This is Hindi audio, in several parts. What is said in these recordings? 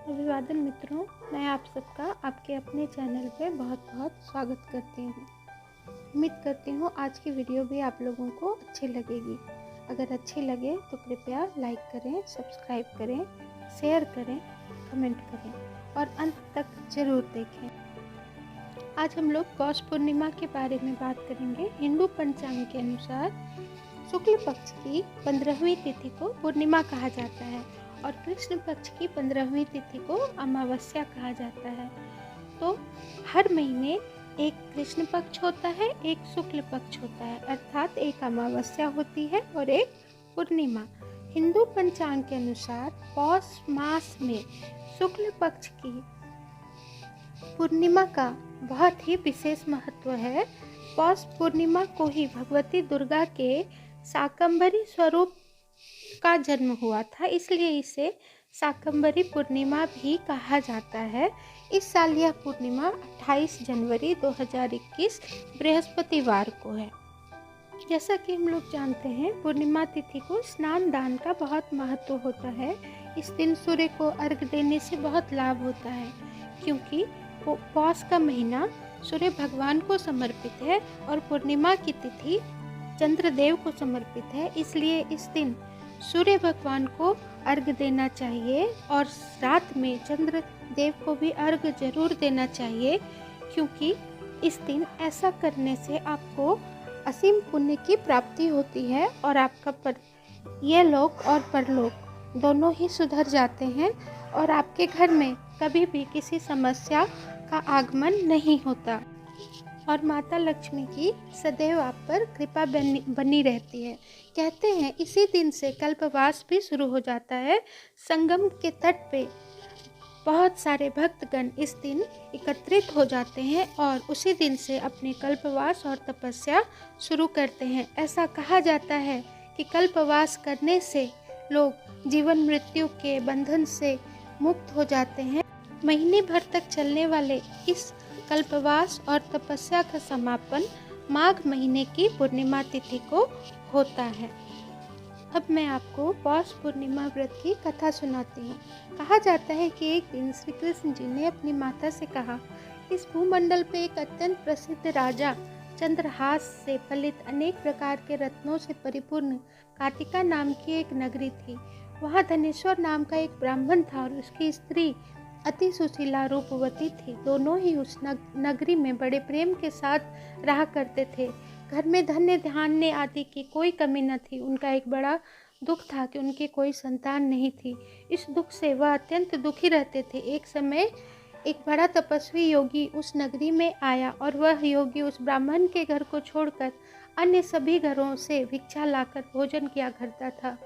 अभिवादन मित्रों, मैं आप सबका आपके अपने चैनल पे बहुत बहुत स्वागत करती हूँ। उम्मीद करती हूँ आज की वीडियो भी आप लोगों को अच्छी लगेगी। अगर अच्छी लगे तो कृपया लाइक करें, सब्सक्राइब करें, शेयर करें, कमेंट करें और अंत तक ज़रूर देखें। आज हम लोग पौष पूर्णिमा के बारे में बात करेंगे। हिंदू पंचांग के अनुसार शुक्ल पक्ष की 15वीं तिथि को पूर्णिमा कहा जाता है और कृष्ण पक्ष की 15वीं तिथि को अमावस्या कहा जाता है। तो हर महीने एक कृष्ण पक्ष होता है, एक शुक्ल पक्ष होता है, अर्थात एक अमावस्या होती है और एक पूर्णिमा। हिंदू पंचांग के अनुसार पौष मास में शुक्ल पक्ष की पूर्णिमा का बहुत ही विशेष महत्व है। पौष पूर्णिमा को ही भगवती दुर्गा के शाकंभरी स्वरूप का जन्म हुआ था, इसलिए इसे शाकंभरी पूर्णिमा भी कहा जाता है। इस साल यह पूर्णिमा 28 जनवरी 2021 बृहस्पतिवार को है। जैसा कि हम लोग जानते हैं, पूर्णिमा तिथि को स्नान दान का बहुत महत्व होता है। इस दिन सूर्य को अर्घ देने से बहुत लाभ होता है, क्योंकि पौष का महीना सूर्य भगवान को समर्पित है और पूर्णिमा की तिथि चंद्रदेव को समर्पित है। इसलिए इस दिन सूर्य भगवान को अर्घ देना चाहिए और रात में चंद्रदेव को भी अर्घ जरूर देना चाहिए, क्योंकि इस दिन ऐसा करने से आपको असीम पुण्य की प्राप्ति होती है और आपका ये लोक और परलोक दोनों ही सुधर जाते हैं और आपके घर में कभी भी किसी समस्या का आगमन नहीं होता और माता लक्ष्मी की सदैव आप पर कृपा बनी रहती है। कहते हैं इसी दिन से कल्पवास भी शुरू हो जाता है। संगम के तट पे बहुत सारे भक्तगण इस दिन एकत्रित हो जाते हैं और उसी दिन से अपने कल्पवास और तपस्या शुरू करते हैं। ऐसा कहा जाता है कि कल्पवास करने से लोग जीवन मृत्यु के बंधन से मुक्त हो जाते हैं। महीने भर तक चलने वाले इस कल्पवास और तपस्या का समापन माघ महीने की पूर्णिमा तिथि को होता है। अब मैं आपको पौष पूर्णिमा व्रत की कथा सुनाती हूँ। कहा जाता है कि एक दिन श्री कृष्ण जी ने अपनी माता से कहा, इस भूमंडल पे एक अत्यंत प्रसिद्ध राजा चंद्रहास से फलित अनेक प्रकार के रत्नों से परिपूर्ण काटिका नाम की एक नगरी थी। वहाँ धनेश्वर नाम का एक ब्राह्मण था और उसकी स्त्री अति सुशीला रूपवती थी। दोनों ही उस नगरी में बड़े प्रेम के साथ रहा करते थे। घर में धन्य धान्य आदि की कोई कमी न थी। उनका एक बड़ा दुख था कि उनकी कोई संतान नहीं थी। इस दुख से वह अत्यंत दुखी रहते थे। एक समय एक बड़ा तपस्वी योगी उस नगरी में आया और वह योगी उस ब्राह्मण के घर को छोड़कर अन्य सभी घरों से भिक्षा लाकर भोजन किया करता था।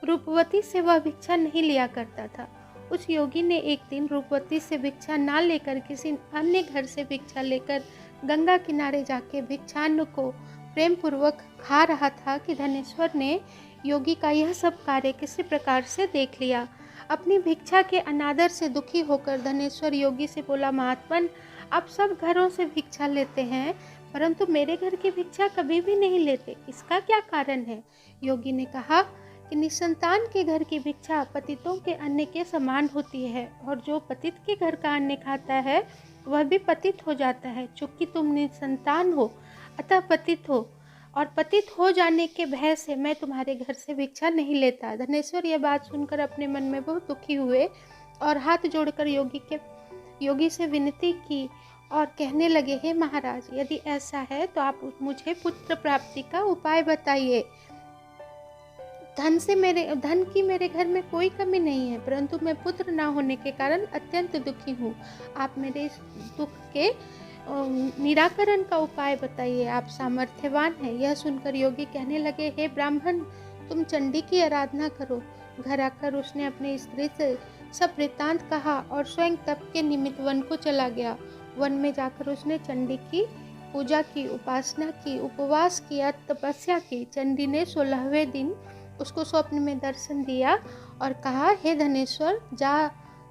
रूपवती से वह भिक्षा नहीं लिया करता था। उस योगी ने एक दिन रूपवती से भिक्षा ना लेकर किसी अन्य घर से भिक्षा लेकर गंगा किनारे जाके भिक्षान्न को प्रेम पूर्वक खा रहा था कि धनेश्वर ने योगी का यह सब कार्य किसी प्रकार से देख लिया। अपनी भिक्षा के अनादर से दुखी होकर धनेश्वर योगी से बोला, महात्मन, आप सब घरों से भिक्षा लेते हैं परंतु मेरे घर की भिक्षा कभी भी नहीं लेते, इसका क्या कारण है? योगी ने कहा कि निसंतान के घर की भिक्षा पतितों के अन्न के समान होती है और जो पतित के घर का अन्न खाता है वह भी पतित हो जाता है। चूंकि तुम निसंतान हो अतः पतित हो और पतित हो जाने के भय से मैं तुम्हारे घर से भिक्षा नहीं लेता। धनेश्वर यह बात सुनकर अपने मन में बहुत दुखी हुए और हाथ जोड़कर योगी से विनती की और कहने लगे, हे महाराज, यदि ऐसा है तो आप मुझे पुत्र प्राप्ति का उपाय बताइए। धन की मेरे घर में कोई कमी नहीं है, परंतु मैं पुत्र ना होने के कारण अत्यंत दुखी हूँ। आप मेरे इस दुख के निराकरण का उपाय बताइए, आप सामर्थ्यवान हैं। यह सुनकर योगी कहने लगे, हे ब्राह्मण, तुम चंडी की आराधना करो। घर आकर उसने अपनी स्त्री से सब वृत्तांत कहा और स्वयं तप के निमित्त वन को चला गया। वन में जाकर उसने चंडी की पूजा की, उपासना की, उपवास किया, तपस्या की। चंडी ने 16वें दिन उसको स्वप्न में दर्शन दिया और कहा, हे धनेश्वर, जा,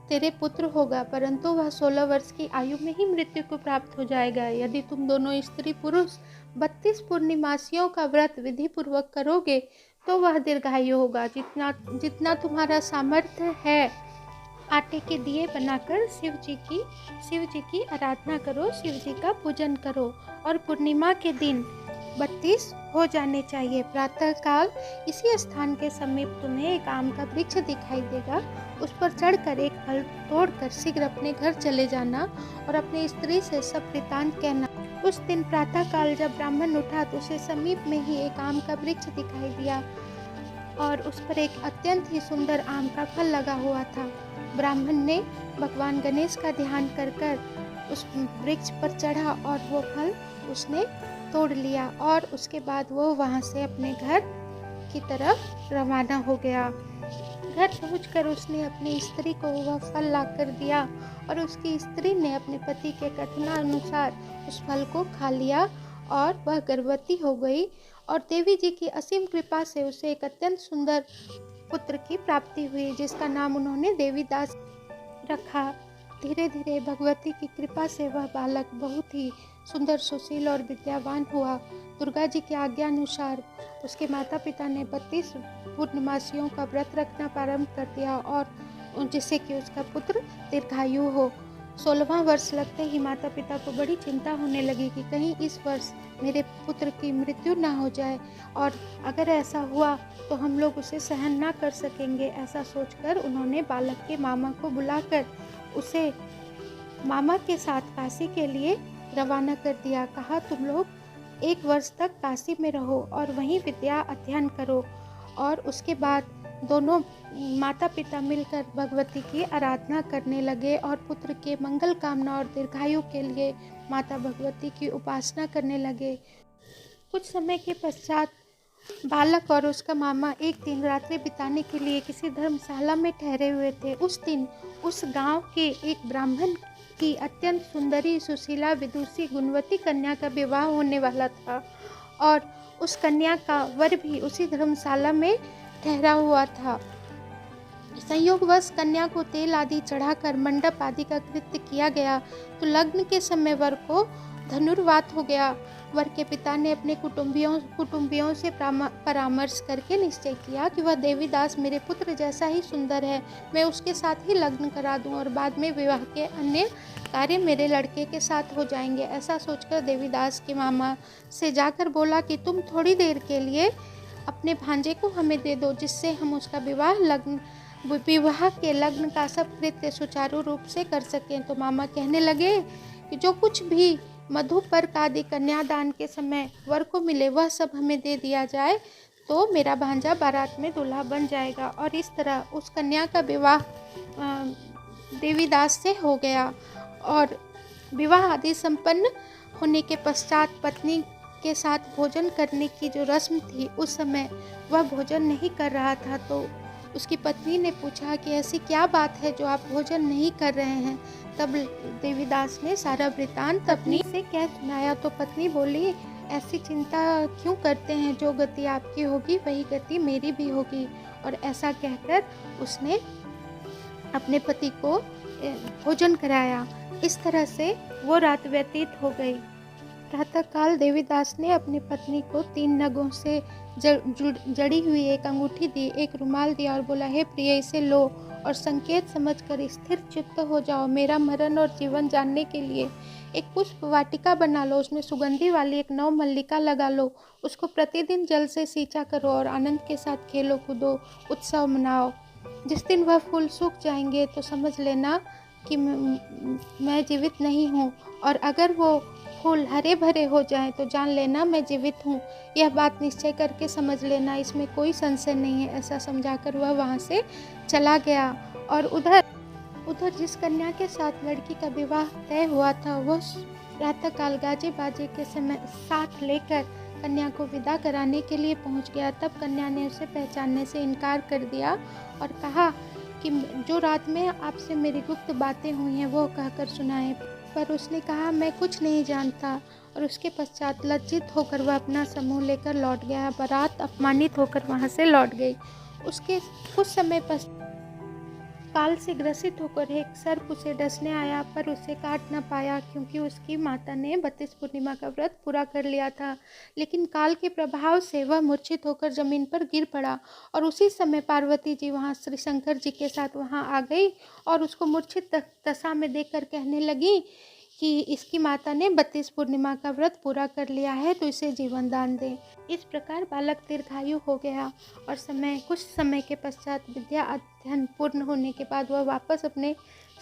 तेरे पुत्र होगा, परंतु वह 16 वर्ष की आयु में ही मृत्यु को प्राप्त हो जाएगा। यदि तुम दोनों स्त्री पुरुष 32 पूर्णिमासियों का व्रत विधि पूर्वक करोगे तो वह दीर्घायु होगा। जितना तुम्हारा सामर्थ्य है आटे के दिए बनाकर शिव जी की आराधना करो, शिव जी का पूजन करो। और पूर्णिमा के दिन 32 हो जाने चाहिए। प्रातः काल इसी स्थान के समीप तुम्हें एक आम का वृक्ष दिखाई देगा। उस पर चढ़कर एक फल तोड़कर शीघ्र अपने घर चले जाना और अपनी स्त्री से सब वृतांत कहना। उस दिन प्रातः काल जब ब्राह्मण उठा तो उसे समीप में ही एक आम का वृक्ष दिखाई दिया और उस पर एक अत्यंत ही सुंदर आम का फल लगा हुआ था। ब्राह्मण ने भगवान गणेश का ध्यान कर कर उस वृक्ष पर चढ़ा और वो फल उसने तोड़ लिया और उसके बाद वो वहाँ से अपने घर की तरफ रवाना हो गया। घर पहुंचकर उसने अपनी स्त्री को वह फल ला कर दिया और उसकी स्त्री ने अपने पति के कथनानुसार उस फल को खा लिया और वह गर्भवती हो गई और देवी जी की असीम कृपा से उसे एक अत्यंत सुंदर पुत्र की प्राप्ति हुई, जिसका नाम उन्होंने देवीदास रखा। धीरे धीरे भगवती की कृपा से वह बालक बहुत ही सुंदर, सुशील और विद्यावान हुआ। दुर्गा जी की आज्ञा अनुसार उसके माता पिता ने 32 पूर्णमासियों का व्रत रखना प्रारंभ कर दिया और जिससे कि उसका पुत्र दीर्घायु हो। 16वां वर्ष लगते ही माता पिता को बड़ी चिंता होने लगी कि कहीं इस वर्ष मेरे पुत्र की मृत्यु ना हो जाए और अगर ऐसा हुआ तो हम लोग उसे सहन ना कर सकेंगे। ऐसा सोचकर उन्होंने बालक के मामा को बुलाकर उसे मामा के साथ काशी के लिए रवाना कर दिया। कहा, तुम लोग 1 वर्ष तक काशी में रहो और वहीं विद्या अध्ययन करो। और उसके बाद दोनों माता पिता मिलकर भगवती की आराधना करने लगे और पुत्र के मंगल कामना और दीर्घायु के लिए माता भगवती की उपासना करने लगे। कुछ समय के पश्चात बालक और उसका मामा एक दिन रात्रि बिताने के लिए किसी धर्मशाला में ठहरे हुए थे। उस दिन उस गांव के एक ब्राह्मण की अत्यंत सुंदरी, सुशीला, विदुषी, गुणवती कन्या का विवाह होने वाला था और उस कन्या का वर भी उसी धर्मशाला में ठहरा हुआ था। संयोगवश कन्या को तेल आदि चढ़ाकर मंडप आदि का कृत्य किया गया तो लग्न के समय वर को धनुर्वात हो गया। वर के पिता ने अपने कुटुंबियों से परामर्श करके निश्चय किया कि वह देवीदास मेरे पुत्र जैसा ही सुंदर है, मैं उसके साथ ही लग्न करा दूं और बाद में विवाह के अन्य कार्य मेरे लड़के के साथ हो जाएंगे। ऐसा सोचकर देवीदास के मामा से जाकर बोला कि तुम थोड़ी देर के लिए अपने भांजे को हमें दे दो, जिससे हम उसका विवाह के लग्न का सब कृत्य सुचारू रूप से कर सकें। तो मामा कहने लगे कि जो कुछ भी मधुपर्क आदि कन्यादान के समय वर को मिले वह सब हमें दे दिया जाए तो मेरा भांजा बारात में दूल्हा बन जाएगा। और इस तरह उस कन्या का विवाह देवीदास से हो गया। और विवाह आदि संपन्न होने के पश्चात पत्नी के साथ भोजन करने की जो रस्म थी, उस समय वह भोजन नहीं कर रहा था। तो उसकी पत्नी ने पूछा कि ऐसी क्या बात है जो आप भोजन नहीं कर रहे हैं। तब देवीदास ने सारा वृतांत पत्नी से कह सुनाया। तो पत्नी बोली, ऐसी चिंता क्यों करते हैं, जो गति आपकी होगी वही गति मेरी भी होगी। और ऐसा कहकर उसने अपने पति को भोजन कराया। इस तरह से वो रात व्यतीत हो गई। प्रातःकाल देवीदास ने अपनी पत्नी को 3 नगों से जड़ी हुई एक अंगूठी दी, एक रुमाल दिया और बोला, हे प्रिय, इसे लो और संकेत समझकर स्थिर चित्त हो जाओ। मेरा मरण और जीवन जानने के लिए एक पुष्प वाटिका बना लो, उसमें सुगंधी वाली एक नव मल्लिका लगा लो, उसको प्रतिदिन जल से सींचा करो और आनंद के साथ खेलो कूदो, उत्सव मनाओ। जिस दिन वह फूल सूख जाएंगे तो समझ लेना कि मैं जीवित नहीं हूँ, और अगर वो फूल हरे भरे हो जाएं तो जान लेना मैं जीवित हूँ। यह बात निश्चय करके समझ लेना, इसमें कोई संशय नहीं है। ऐसा समझाकर वह वहाँ से चला गया। और उधर जिस कन्या के साथ लड़की का विवाह तय हुआ था, वह प्रातःकाल गाजे बाजे के समय साथ लेकर कन्या को विदा कराने के लिए पहुँच गया। तब कन्या ने उसे पहचानने से इनकार कर दिया और कहा कि जो रात में आपसे मेरी गुप्त बातें हुई हैं वो कहकर सुनाएं। पर उसने कहा, मैं कुछ नहीं जानता। और उसके पश्चात लज्जित होकर वह अपना समूह लेकर लौट गया। बारात अपमानित होकर वहाँ से लौट गई। उसके कुछ समय काल से ग्रसित होकर एक सर्प उसे डसने आया, पर उसे काट न पाया, क्योंकि उसकी माता ने 32 पूर्णिमा का व्रत पूरा कर लिया था। लेकिन काल के प्रभाव से वह मूर्छित होकर जमीन पर गिर पड़ा, और उसी समय पार्वती जी वहाँ श्री शंकर जी के साथ वहाँ आ गई और उसको मूर्छित दशा में देखकर कहने लगी कि इसकी माता ने 32 पूर्णिमा का व्रत पूरा कर लिया है, तो इसे जीवन दान दे। इस प्रकार बालक दीर्घायु हो गया, और कुछ समय के पश्चात विद्या अध्ययन पूर्ण होने के बाद वह वापस अपने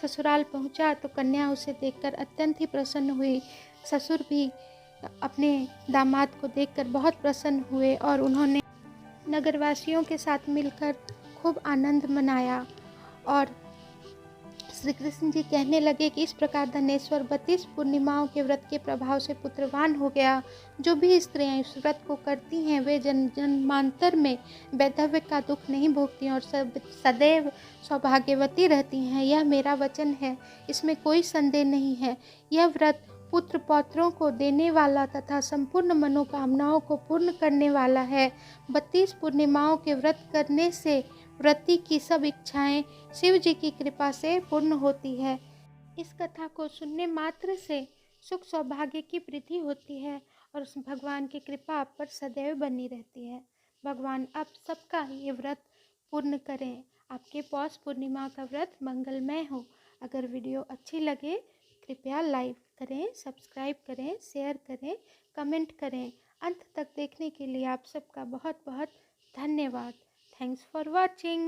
ससुराल पहुंचा, तो कन्या उसे देखकर अत्यंत ही प्रसन्न हुई। ससुर भी अपने दामाद को देखकर बहुत प्रसन्न हुए, और उन्होंने नगरवासियों के साथ मिलकर खूब आनंद मनाया। और श्री कृष्ण जी कहने लगे कि इस प्रकार धनेश्वर 32 पूर्णिमाओं के व्रत के प्रभाव से पुत्रवान हो गया। जो भी स्त्रियां इस व्रत को करती हैं वे जन्मांतर में वैधव्य का दुख नहीं भोगती और सदैव सौभाग्यवती रहती हैं। यह मेरा वचन है, इसमें कोई संदेह नहीं है। यह व्रत पुत्र पौत्रों को देने वाला तथा संपूर्ण मनोकामनाओं को पूर्ण करने वाला है। 32 पूर्णिमाओं के व्रत करने से व्रती की सब इच्छाएं शिव जी की कृपा से पूर्ण होती है। इस कथा को सुनने मात्र से सुख सौभाग्य की वृद्धि होती है, और उस भगवान की कृपा आप पर सदैव बनी रहती है। भगवान आप सबका ये व्रत पूर्ण करें, आपके पौष पूर्णिमा का व्रत मंगलमय हो। अगर वीडियो अच्छी लगे कृपया लाइक करें, सब्सक्राइब करें, शेयर करें, कमेंट करें। अंत तक देखने के लिए आप सबका बहुत बहुत धन्यवाद। Thanks for watching.